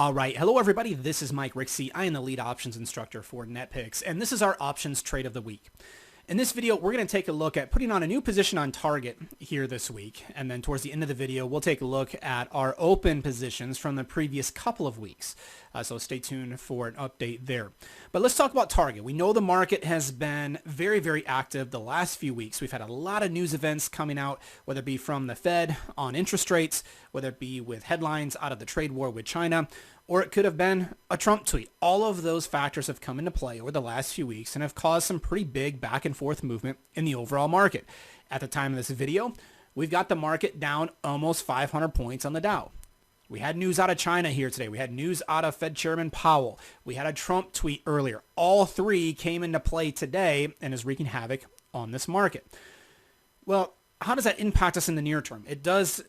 All right. Hello, everybody. This is Mike Rixey. I am the lead options instructor for Netpicks, and this is our options trade of the week. In this video, we're going to take a look at putting on a new position on target here this week. And then towards the end of the video, we'll take a look at our open positions from the previous couple of weeks. So stay tuned for an update there. But let's talk about target. We know the market has been very, very active the last few weeks. We've had a lot of news events coming out, whether it be from the Fed on interest rates, whether it be with headlines out of the trade war with China, or it could have been a Trump tweet. All of those factors have come into play over the last few weeks and have caused some pretty big back and forth movement in the overall market. At the time of this video, we've got the market down almost 500 points on the Dow. We had news out of China here today. We had news out of Fed Chairman Powell. We had a Trump tweet earlier. All three came into play today and is wreaking havoc on this market. Well, how does that impact us in the near term? It does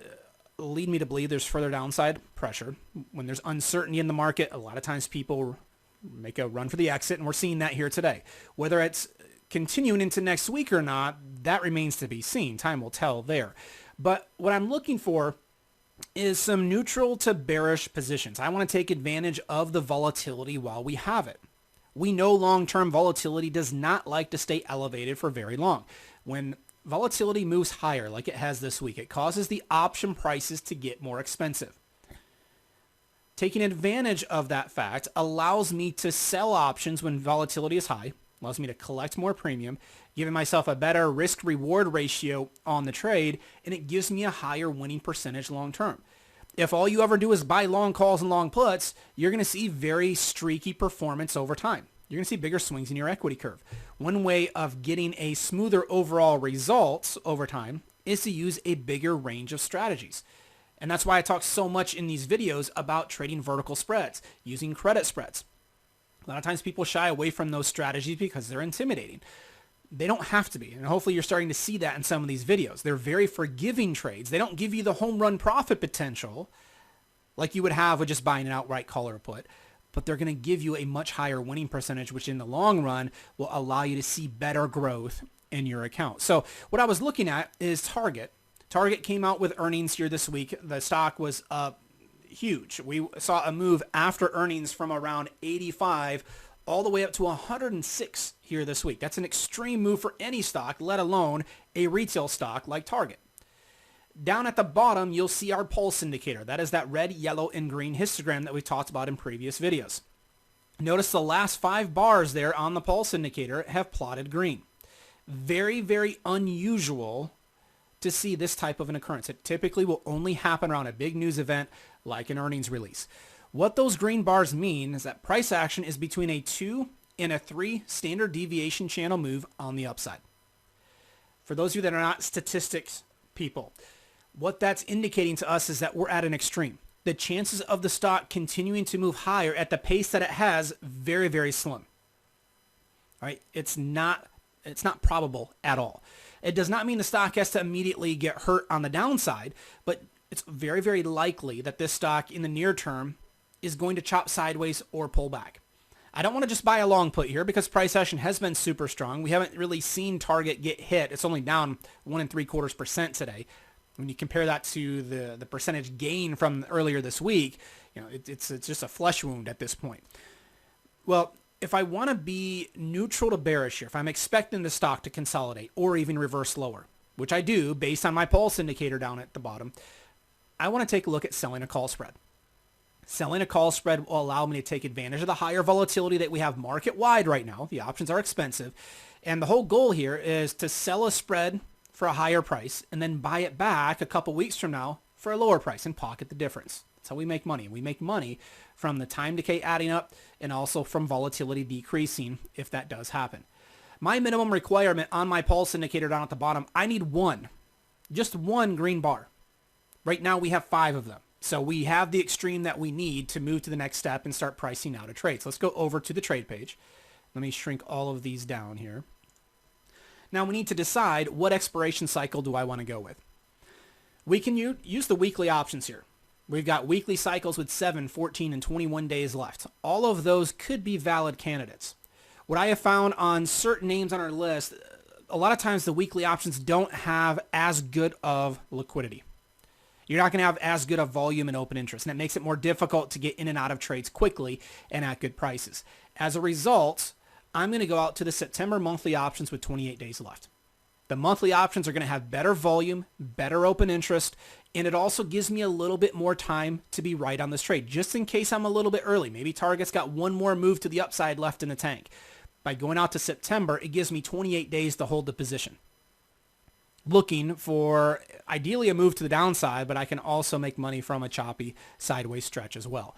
lead me to believe there's further downside pressure. When there's uncertainty in the market, a lot of times people make a run for the exit, and we're seeing that here today. Whether it's continuing into next week or not, that remains to be seen. Time will tell there. But what I'm looking for is some neutral to bearish positions. I want to take advantage of the volatility while we have it. We know long-term volatility does not like to stay elevated for very long. When volatility moves higher like it has this week, it causes the option prices to get more expensive. Taking advantage of that fact allows me to sell options when volatility is high, allows me to collect more premium, giving myself a better risk-reward ratio on the trade, and it gives me a higher winning percentage long term. If all you ever do is buy long calls and long puts, you're going to see very streaky performance over time. You're going to see bigger swings in your equity curve. One way of getting a smoother overall results over time is to use a bigger range of strategies. And that's why I talk so much in these videos about trading vertical spreads, using credit spreads. A lot of times people shy away from those strategies because they're intimidating. They don't have to be. And hopefully you're starting to see that in some of these videos. They're very forgiving trades. They don't give you the home run profit potential like you would have with just buying an outright call or put. But they're going to give you a much higher winning percentage, which in the long run will allow you to see better growth in your account. So what I was looking at is Target. Target came out with earnings here this week. The stock was up huge. We saw a move after earnings from around 85 all the way up to 106 here this week. That's an extreme move for any stock, let alone a retail stock like Target. Down at the bottom, you'll see our pulse indicator. That is that red, yellow, and green histogram that we talked about in previous videos. Notice the last 5 bars there on the pulse indicator have plotted green. Very, very unusual to see this type of an occurrence. It typically will only happen around a big news event like an earnings release. What those green bars mean is that price action is between a 2 and a 3 standard deviation channel move on the upside. For those of you that are not statistics people, what that's indicating to us is that we're at an extreme. The chances of the stock continuing to move higher at the pace that it has, very, very slim. All right, it's not probable at all. It does not mean the stock has to immediately get hurt on the downside, but it's very, very likely that this stock in the near term is going to chop sideways or pull back. I don't want to just buy a long put here because price action has been super strong. We haven't really seen Target get hit. It's only down 1 3/4% today. When you compare that to the percentage gain from earlier this week, it's just a flesh wound at this point. Well, if I want to be neutral to bearish here, if I'm expecting the stock to consolidate or even reverse lower, which I do based on my pulse indicator down at the bottom, I want to take a look at selling a call spread. Selling a call spread will allow me to take advantage of the higher volatility that we have market-wide right now. The options are expensive. And the whole goal here is to sell a spread for a higher price and then buy it back a couple weeks from now for a lower price and pocket the difference. That's how we make money. We make money from the time decay adding up and also from volatility decreasing if that does happen. My minimum requirement on my pulse indicator down at the bottom, I need just one green bar. Right now we have 5 of them. So we have the extreme that we need to move to the next step and start pricing out a trade. So let's go over to the trade page. Let me shrink all of these down here. Now we need to decide what expiration cycle do I want to go with. We can use the weekly options here. We've got weekly cycles with 7, 14, and 21 days left. All of those could be valid candidates. What I have found on certain names on our list, a lot of times the weekly options don't have as good of liquidity. You're not going to have as good a volume and open interest, and it makes it more difficult to get in and out of trades quickly and at good prices. As a result, I'm going to go out to the September monthly options with 28 days left. The monthly options are going to have better volume, better open interest, and it also gives me a little bit more time to be right on this trade, just in case I'm a little bit early. Maybe Target's got one more move to the upside left in the tank. By going out to September, it gives me 28 days to hold the position. Looking for ideally a move to the downside, but I can also make money from a choppy sideways stretch as well.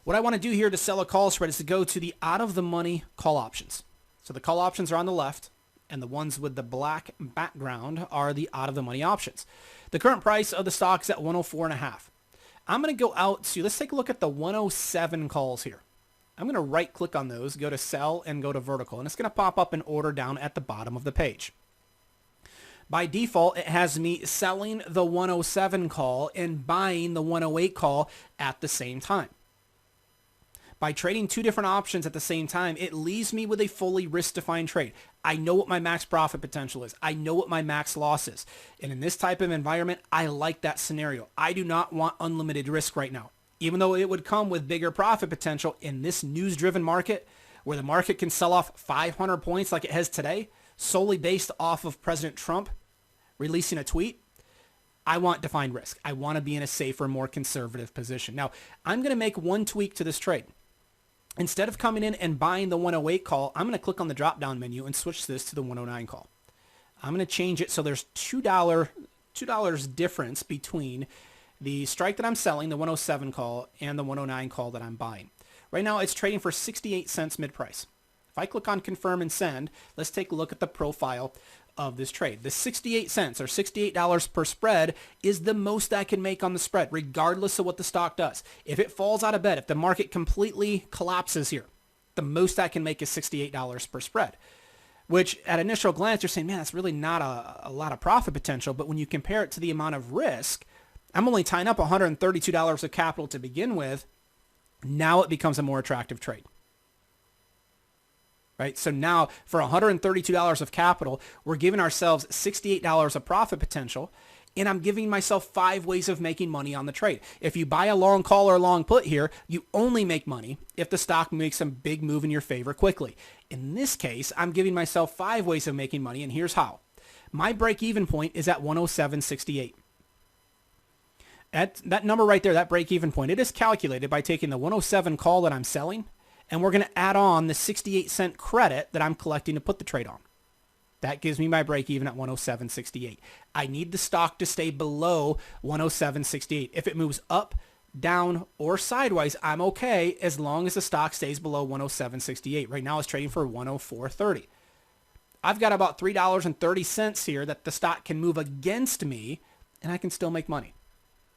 What I want to do here to sell a call spread is to go to the out of the money call options. So the call options are on the left, and the ones with the black background are the out of the money options. The current price of the stock is at 104.5. I'm going to go out to, let's take a look at the 107 calls here. I'm going to right click on those, go to sell and go to vertical, and it's going to pop up an order down at the bottom of the page. By default, it has me selling the 107 call and buying the 108 call at the same time. By trading two different options at the same time, it leaves me with a fully risk-defined trade. I know what my max profit potential is. I know what my max loss is. And in this type of environment, I like that scenario. I do not want unlimited risk right now. Even though it would come with bigger profit potential in this news-driven market where the market can sell off 500 points like it has today, solely based off of President Trump releasing a tweet, I want defined risk. I want to be in a safer, more conservative position. Now, I'm going to make one tweak to this trade. Instead of coming in and buying the 108 call, I'm going to click on the drop-down menu and switch this to the 109 call. I'm going to change it so there's $2 difference between the strike that I'm selling, the 107 call, and the 109 call that I'm buying. Right now, it's trading for 68 cents mid-price. If I click on confirm and send, let's take a look at the profile of this trade. The 68 cents or $68 per spread is the most I can make on the spread, regardless of what the stock does. If it falls out of bed, if the market completely collapses here, the most I can make is $68 per spread, which at initial glance, you're saying, man, that's really not a lot of profit potential. But when you compare it to the amount of risk, I'm only tying up $132 of capital to begin with. Now it becomes a more attractive trade. Right? So now for $132 of capital, we're giving ourselves $68 of profit potential, and I'm giving myself 5 ways of making money on the trade. If you buy a long call or a long put here, you only make money if the stock makes a big move in your favor quickly. In this case, I'm giving myself 5 ways of making money, and here's how. My break-even point is at 107.68. At that number right there, that break-even point, it is calculated by taking the 107 call that I'm selling, and we're going to add on the 68-cent credit that I'm collecting to put the trade on. That gives me my break even at 107.68. I need the stock to stay below 107.68. If it moves up, down, or sideways, I'm okay as long as the stock stays below 107.68. Right now it's trading for 104.30. I've got about $3.30 here that the stock can move against me, and I can still make money.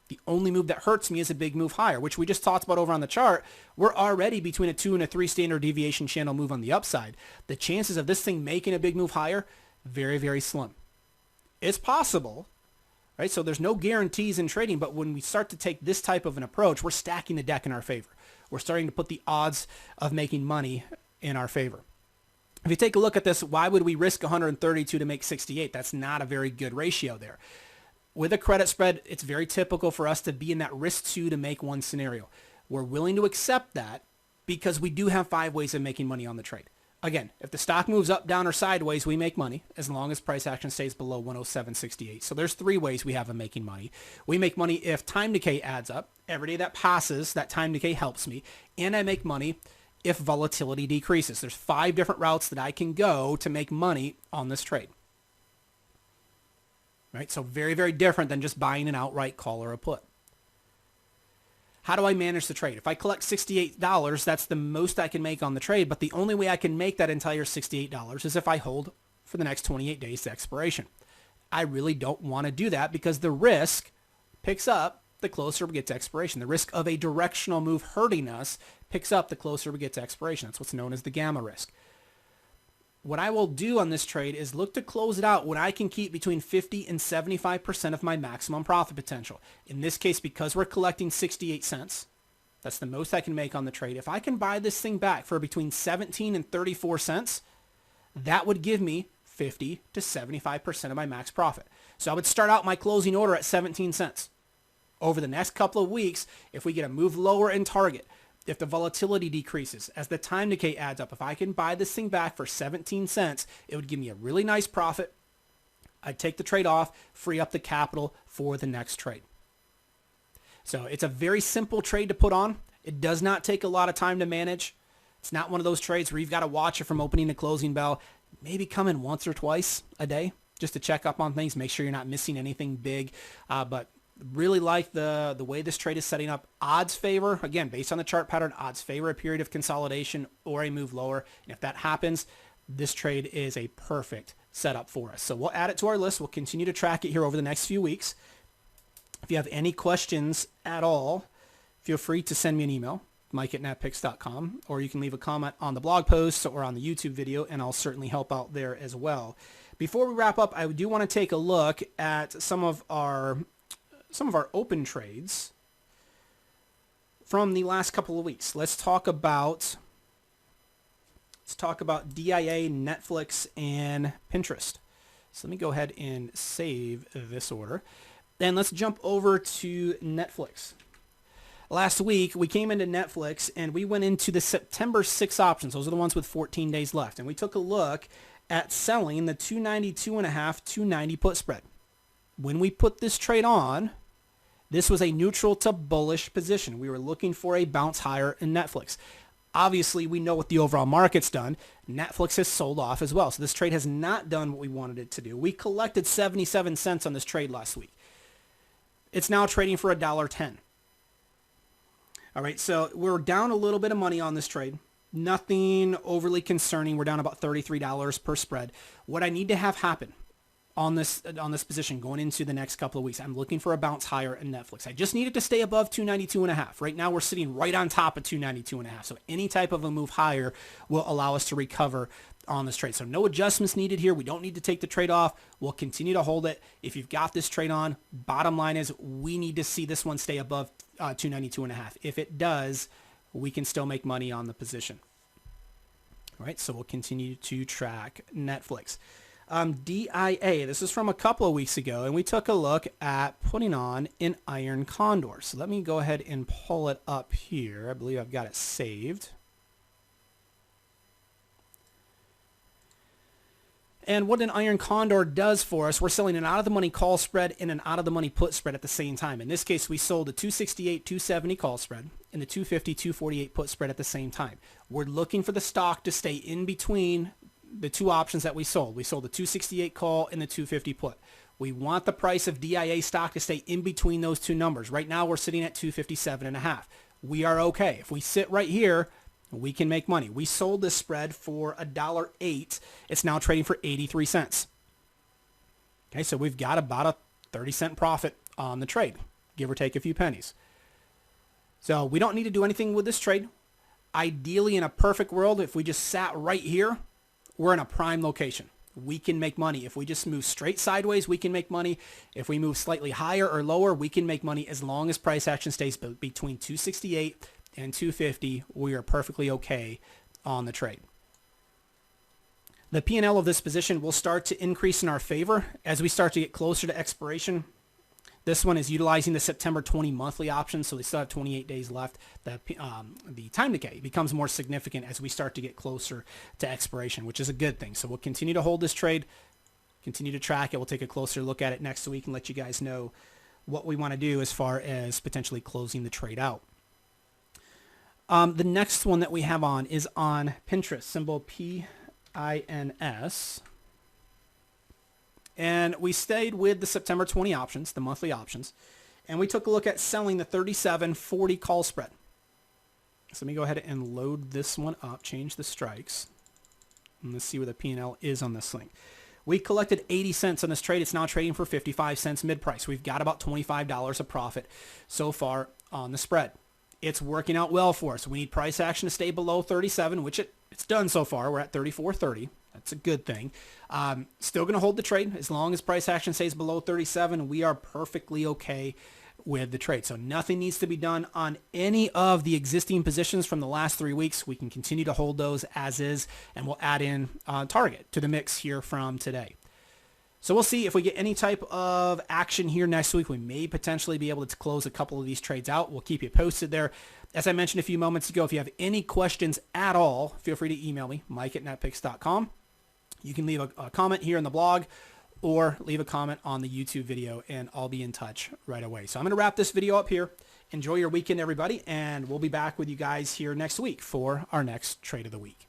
The only move that hurts me is a big move higher, which we just talked about over on the chart. We're already between a 2 and a 3 standard deviation channel move on the upside. The chances of this thing making a big move higher, very, very slim. It's possible, right? So there's no guarantees in trading, but when we start to take this type of an approach, we're stacking the deck in our favor. We're starting to put the odds of making money in our favor. If you take a look at this, why would we risk 132 to make 68? That's not a very good ratio there. With a credit spread, it's very typical for us to be in that risk 2 to make 1 scenario. We're willing to accept that because we do have 5 ways of making money on the trade. Again, if the stock moves up, down, or sideways, we make money as long as price action stays below 107.68. So there's 3 ways we have of making money. We make money if time decay adds up. Every day that passes, that time decay helps me. And I make money if volatility decreases. There's 5 different routes that I can go to make money on this trade. Right? So very, very different than just buying an outright call or a put. How do I manage the trade? If I collect $68, that's the most I can make on the trade, but the only way I can make that entire $68 is if I hold for the next 28 days to expiration. I really don't want to do that because the risk picks up the closer we get to expiration. The risk of a directional move hurting us picks up the closer we get to expiration. That's what's known as the gamma risk. What I will do on this trade is look to close it out when I can keep between 50 and 75% of my maximum profit potential. In this case, because we're collecting 68 cents, that's the most I can make on the trade. If I can buy this thing back for between 17 and 34 cents, that would give me 50 to 75% of my max profit. So I would start out my closing order at 17 cents. Over the next couple of weeks, if we get a move lower in target, if the volatility decreases, as the time decay adds up, if I can buy this thing back for 17 cents, it would give me a really nice profit. I'd take the trade off, free up the capital for the next trade. So it's a very simple trade to put on. It does not take a lot of time to manage. It's not one of those trades where you've got to watch it from opening to closing bell. Maybe come in once or twice a day just to check up on things, make sure you're not missing anything big. But really like the way this trade is setting up. Odds favor, again, based on the chart pattern, odds favor a period of consolidation or a move lower. And if that happens, this trade is a perfect setup for us. So we'll add it to our list. We'll continue to track it here over the next few weeks. If you have any questions at all, feel free to send me an email, mike@netpicks.com, or you can leave a comment on the blog post or on the YouTube video, and I'll certainly help out there as well. Before we wrap up, I do want to take a look at some of our open trades from the last couple of weeks. Let's talk about DIA, Netflix, and Pinterest. So let me go ahead and save this order. Then let's jump over to Netflix. Last week, we came into Netflix and we went into the September 6 options. Those are the ones with 14 days left. And we took a look at selling the 292.5, 290 put spread. When we put this trade on, this was a neutral to bullish position. We were looking for a bounce higher in Netflix. Obviously, we know what the overall market's done. Netflix has sold off as well. So this trade has not done what we wanted it to do. We collected 77 cents on this trade last week. It's now trading for $1.10. All right, so we're down a little bit of money on this trade. Nothing overly concerning. We're down about $33 per spread. What I need to have happen on this position going into the next couple of weeks, I'm looking for a bounce higher in Netflix. I just need it to stay above 292.5. Right now, we're sitting right on top of 292.5. So any type of a move higher will allow us to recover on this trade. So no adjustments needed here. We don't need to take the trade off. We'll continue to hold it. If you've got this trade on, bottom line is we need to see this one stay above 292.5. If it does, we can still make money on the position. All right, so we'll continue to track Netflix. DIA, this is from a couple of weeks ago, and we took a look at putting on an iron condor. So let me go ahead and pull it up here. I believe I've got it saved. And what an iron condor does for us, we're selling an out-of-the-money call spread and an out-of-the-money put spread at the same time. In this case, we sold the 268, 270 call spread and the 250, 248 put spread at the same time. We're looking for the stock to stay in between the two options that we sold. We sold the 268 call and the 250 put. We want the price of DIA stock to stay in between those two numbers. Right now, we're sitting at 257.5. We are okay. If we sit right here, we can make money. We sold this spread for $1.08. It's now trading for 83 cents. Okay, so we've got about a 30-cent profit on the trade, give or take a few pennies. So we don't need to do anything with this trade. Ideally, in a perfect world, if we just sat right here, we're in a prime location. We can make money. If we just move straight sideways, we can make money. If we move slightly higher or lower, we can make money as long as price action stays between 268 and 250, we are perfectly okay on the trade. The P&L of this position will start to increase in our favor as we start to get closer to expiration. This one is utilizing the September 20 monthly option, so they still have 28 days left. The time decay becomes more significant as we start to get closer to expiration, which is a good thing. So we'll continue to hold this trade, continue to track it. We'll take a closer look at it next week and let you guys know what we want to do as far as potentially closing the trade out. The next one that we have on is on Pinterest, symbol PINS. And we stayed with the September 20 options, the monthly options, and we took a look at selling the 37.40 call spread. So let me go ahead and load this one up, change the strikes, and let's see where the P&L is on this thing. We collected 80 cents on this trade. It's now trading for 55 cents mid-price. We've got about $25 of profit so far on the spread. It's working out well for us. We need price action to stay below 37, which it's done so far. We're at 34.30. That's a good thing. Still going to hold the trade. As long as price action stays below 37, we are perfectly okay with the trade. So nothing needs to be done on any of the existing positions from the last 3 weeks. We can continue to hold those as is, and we'll add in Target to the mix here from today. So we'll see if we get any type of action here next week. We may potentially be able to close a couple of these trades out. We'll keep you posted there. As I mentioned a few moments ago, if you have any questions at all, feel free to email me, mike@netpicks.com. You can leave a comment here in the blog or leave a comment on the YouTube video, and I'll be in touch right away. So I'm going to wrap this video up here. Enjoy your weekend, everybody, and we'll be back with you guys here next week for our next trade of the week.